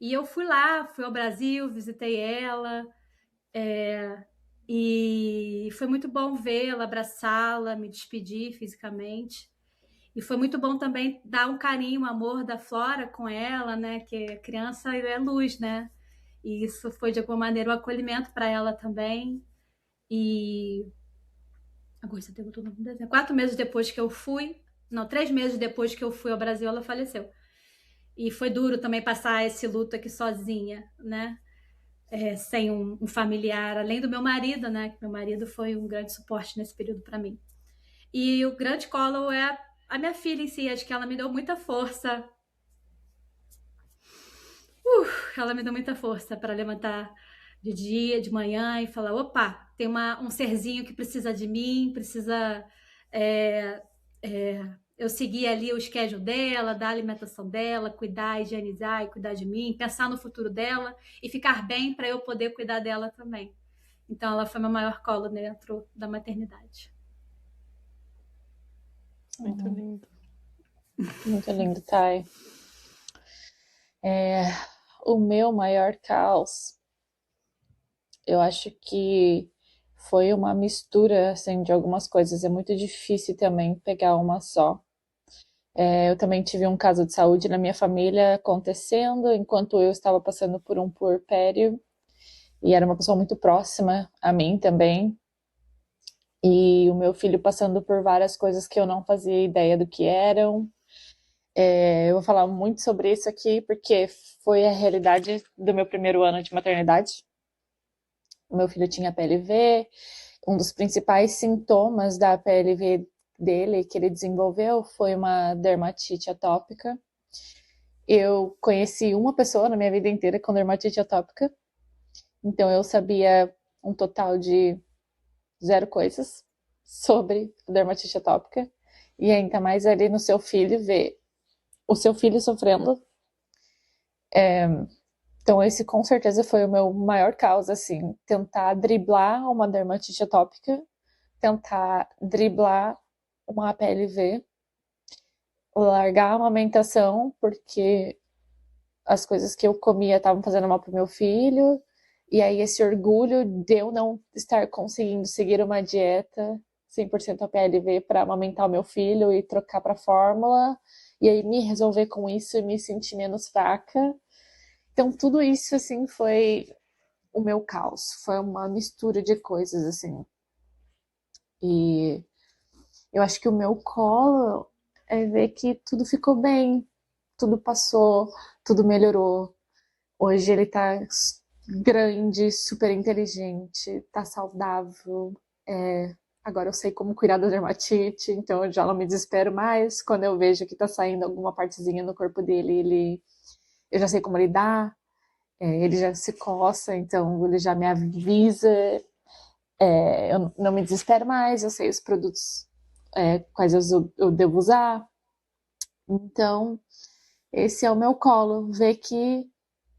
E eu fui ao Brasil, visitei ela, e foi muito bom vê-la, abraçá-la, me despedir fisicamente. E foi muito bom também dar um carinho, um amor da Flora com ela, né? Que a criança é luz, né? E isso foi, de alguma maneira, um acolhimento para ela também. E agosto, setembro, outubro, dezembro. 4 meses depois que eu fui, não, 3 meses depois que eu fui ao Brasil, ela faleceu. E foi duro também passar esse luto aqui sozinha, né? Sem um familiar, além do meu marido, né? Meu marido foi um grande suporte nesse período para mim. E o grande colo é a minha filha em si, acho que ela me deu muita força. Ela me deu muita força para levantar de dia, de manhã e falar: opa, tem um serzinho que precisa de mim, precisa eu seguir ali o schedule dela, dar a alimentação dela, cuidar, higienizar e cuidar de mim, pensar no futuro dela e ficar bem para eu poder cuidar dela também. Então ela foi meu maior colo dentro da maternidade. Muito lindo. Muito lindo, Thay. O meu maior caos, eu acho que foi uma mistura, assim, de algumas coisas. É muito difícil também pegar uma só. Eu também tive um caso de saúde na minha família acontecendo enquanto eu estava passando por um puerpério, e era uma pessoa muito próxima a mim também. E o meu filho passando por várias coisas que eu não fazia ideia do que eram. Eu vou falar muito sobre isso aqui porque foi a realidade do meu primeiro ano de maternidade. O meu filho tinha PLV. Um dos principais sintomas da PLV dele que ele desenvolveu foi uma dermatite atópica. Eu conheci uma pessoa na minha vida inteira com dermatite atópica, então eu sabia um total de 0 coisas sobre dermatite atópica, e ainda mais ali no seu filho, ver o seu filho sofrendo. Então esse com certeza foi o meu maior caos, assim, tentar driblar uma dermatite atópica, tentar driblar uma PLV, largar a amamentação, porque as coisas que eu comia estavam fazendo mal pro meu filho, e aí esse orgulho de eu não estar conseguindo seguir uma dieta 100% PLV para amamentar o meu filho e trocar para fórmula, e aí me resolver com isso e me sentir menos fraca. Então tudo isso, assim, foi o meu caos, foi uma mistura de coisas, assim. E eu acho que o meu colo é ver que tudo ficou bem, tudo passou, tudo melhorou. Hoje ele tá grande, super inteligente, tá saudável. Agora eu sei como cuidar da dermatite, então eu já não me desespero mais. Quando eu vejo que tá saindo alguma partezinha no corpo dele, eu já sei como lidar. Ele já se coça, então ele já me avisa. Eu não me desespero mais, eu sei os produtos quais eu devo usar. Então, esse é o meu colo, ver que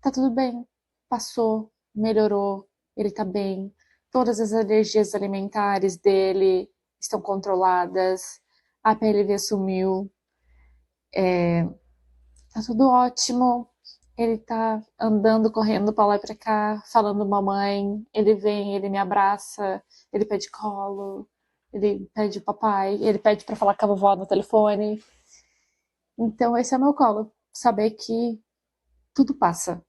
tá tudo bem, passou, melhorou, ele tá bem, todas as alergias alimentares dele estão controladas, a PLV sumiu, tá tudo ótimo, ele tá andando, correndo pra lá e pra cá, falando mamãe, ele vem, ele me abraça, ele pede colo, ele pede papai, ele pede pra falar com a vovó no telefone. Então esse é o meu colo, saber que tudo passa.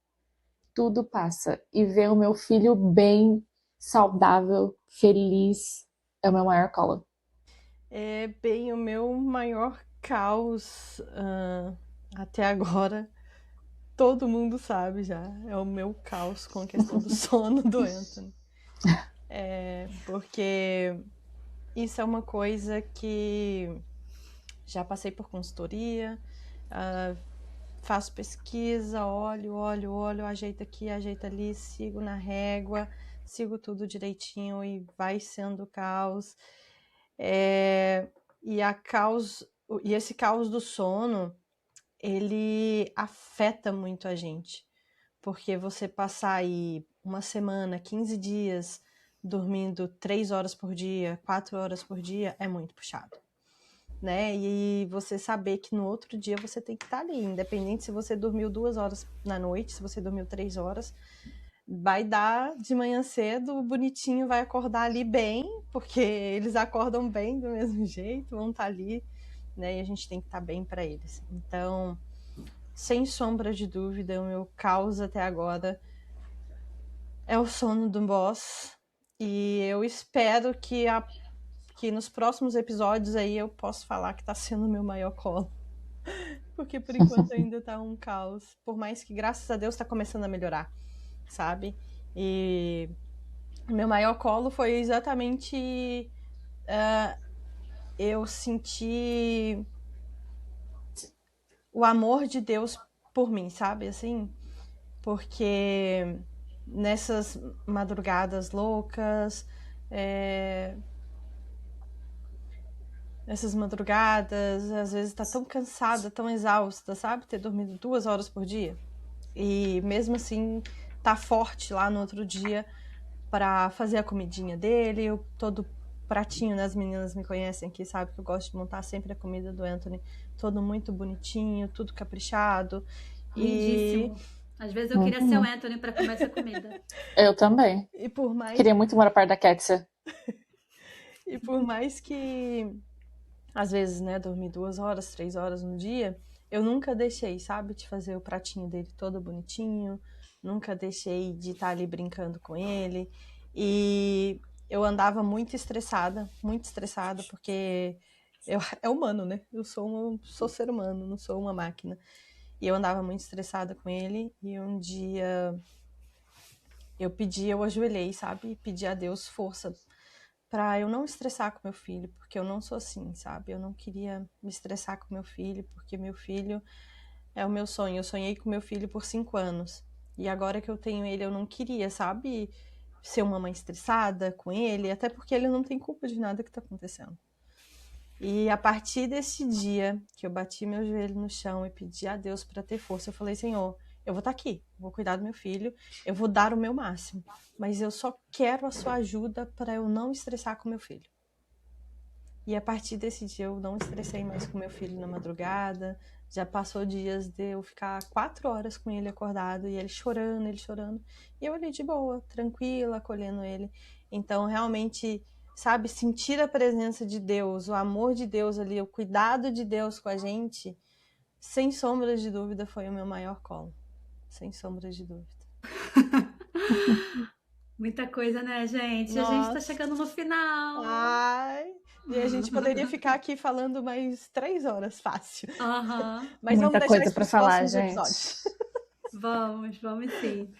Tudo passa. E ver o meu filho bem, saudável, feliz, é o meu maior colo. É bem o meu maior caos até agora. Todo mundo sabe já. É o meu caos com a questão do sono do Anthony. Porque isso é uma coisa que já passei por consultoria, faço pesquisa, olho, ajeito aqui, ajeito ali, sigo na régua, sigo tudo direitinho e vai sendo caos. E esse caos do sono, ele afeta muito a gente. Porque você passar aí uma semana, 15 dias, dormindo 3 horas por dia, 4 horas por dia, é muito puxado. Né? E você saber que no outro dia você tem que estar ali, independente se você dormiu 2 horas na noite, se você dormiu 3 horas, vai dar de manhã cedo, o bonitinho vai acordar ali bem, porque eles acordam bem do mesmo jeito, vão estar ali, né? E a gente tem que estar bem para eles. Então, sem sombra de dúvida, o meu caos até agora é o sono do boss, e eu espero que nos próximos episódios aí eu posso falar que tá sendo o meu maior colo. Porque por enquanto ainda tá um caos. Por mais que, graças a Deus, tá começando a melhorar, sabe? E meu maior colo foi exatamente eu senti o amor de Deus por mim, sabe? Assim, porque nessas madrugadas loucas, essas madrugadas, às vezes tá tão cansada, tão exausta, sabe? Ter dormido 2 horas por dia. E mesmo assim, tá forte lá no outro dia para fazer a comidinha dele, todo pratinho, né? As meninas me conhecem aqui, sabe que eu gosto de montar sempre a comida do Anthony, todo muito bonitinho, tudo caprichado. Lindíssimo. Às vezes eu queria ser o Anthony para comer essa comida. Eu também. E por mais... Queria muito morar perto da Ketsia. E por mais que às vezes, né, dormir 2 horas, 3 horas no dia, eu nunca deixei, sabe, de fazer o pratinho dele todo bonitinho, nunca deixei de estar ali brincando com ele, e eu andava muito estressada, porque é humano, né, eu sou ser humano, não sou uma máquina, e eu andava muito estressada com ele, e um dia eu ajoelhei, sabe, e pedi a Deus força para eu não estressar com meu filho, porque eu não sou assim, sabe? Eu não queria me estressar com meu filho, porque meu filho é o meu sonho. Eu sonhei com meu filho por 5 anos. E agora que eu tenho ele, eu não queria, sabe? Ser uma mãe estressada com ele, até porque ele não tem culpa de nada que tá acontecendo. E a partir desse dia que eu bati meu joelho no chão e pedi a Deus para ter força, eu falei, Senhor, eu vou estar aqui, vou cuidar do meu filho, eu vou dar o meu máximo, mas eu só quero a sua ajuda para eu não estressar com meu filho. E a partir desse dia eu não estressei mais com meu filho na madrugada, já passou dias de eu ficar 4 horas com ele acordado e ele chorando, e eu ali de boa, tranquila, acolhendo ele. Então realmente, sabe, sentir a presença de Deus, o amor de Deus ali, o cuidado de Deus com a gente, sem sombras de dúvida foi o meu maior colo. Sem sombras de dúvida. Muita coisa, né, gente? Nossa. A gente tá chegando no final. Ai, e a gente poderia ficar aqui falando mais 3 horas, fácil. Uhum. Mas muita vamos coisa para falar, gente. Episódios. Vamos sim.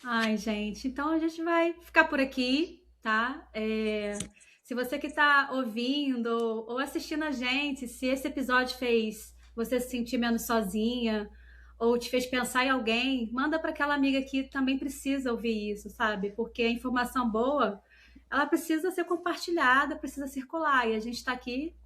Ai, gente, então a gente vai ficar por aqui, tá? Se você que tá ouvindo ou assistindo a gente, se esse episódio fez você se sentir menos sozinha ou te fez pensar em alguém, manda para aquela amiga que também precisa ouvir isso, sabe? Porque a informação boa, ela precisa ser compartilhada, precisa circular, e a gente está aqui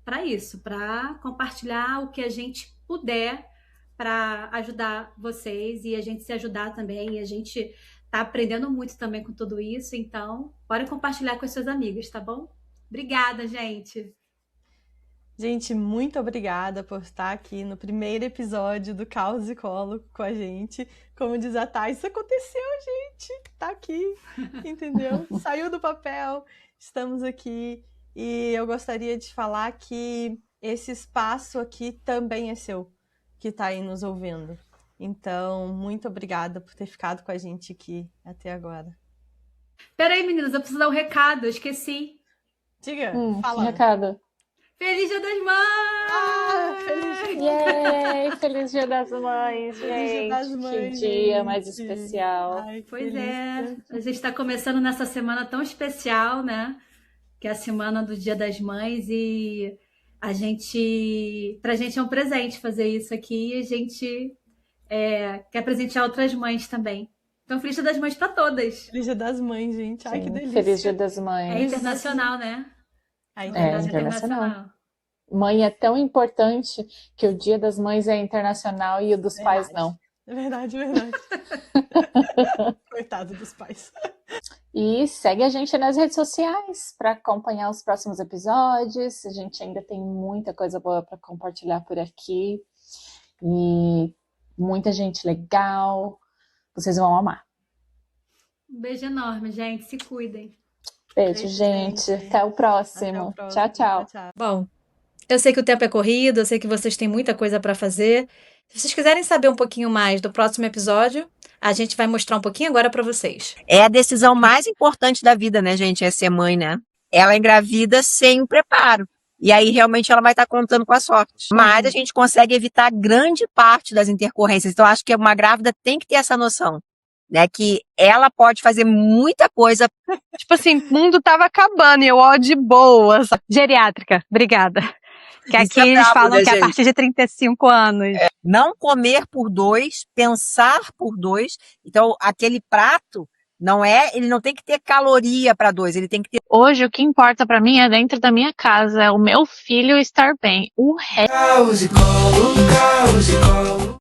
para isso, para compartilhar o que a gente puder para ajudar vocês e a gente se ajudar também, e a gente tá aprendendo muito também com tudo isso, então bora compartilhar com as suas amigas, tá bom? Obrigada, gente! Gente, muito obrigada por estar aqui no primeiro episódio do Caos e Colo com a gente. Como diz a Thay, isso aconteceu, gente! Tá aqui, entendeu? Saiu do papel, estamos aqui. E eu gostaria de falar que esse espaço aqui também é seu, que está aí nos ouvindo. Então, muito obrigada por ter ficado com a gente aqui até agora. Peraí, meninas, eu preciso dar um recado, eu esqueci. Diga, Que fala. recado. Feliz Dia das Mães! Feliz Dia. Yay! Feliz Dia das Mães, gente. Feliz Dia das Mães, que dia mais gente. especial. Ai, Pois feliz. é, a gente está começando nessa semana tão especial, né? Que é a semana do Dia das Mães e pra gente é um presente fazer isso aqui e a gente quer presentear outras mães também. Então, Feliz Dia das Mães para todas. Feliz Dia das Mães, gente. Ai, que Sim, delícia. Feliz Dia das Mães. É internacional, né? Ai, É internacional. Mãe é tão importante que o Dia das Mães é internacional e o dos pais não. Verdade. Coitado dos pais. E segue a gente nas redes sociais para acompanhar os próximos episódios. A gente ainda tem muita coisa boa para compartilhar por aqui. E muita gente legal. Vocês vão amar. Um beijo enorme, gente. Se cuidem. Beijo, gente. Até o próximo. Tchau. Bom, eu sei que o tempo é corrido, eu sei que vocês têm muita coisa para fazer. Se vocês quiserem saber um pouquinho mais do próximo episódio, a gente vai mostrar um pouquinho agora para vocês. É a decisão mais importante da vida, né, gente? É ser mãe, né? Ela engravida sem o preparo. E aí, realmente, ela vai estar contando com a sorte. Mas a gente consegue evitar grande parte das intercorrências. Então, acho que uma grávida tem que ter essa noção, né? Que ela pode fazer muita coisa. Tipo assim, o mundo tava acabando e eu, ó, de boas. Geriátrica, obrigada. Que aqui eles falam que é a partir de 35 anos. Não comer por 2, pensar por 2. Então, aquele prato, ele não tem que ter caloria para 2, ele tem que ter... Hoje, o que importa pra mim é dentro da minha casa, é o meu filho estar bem. O resto... Caos e colo.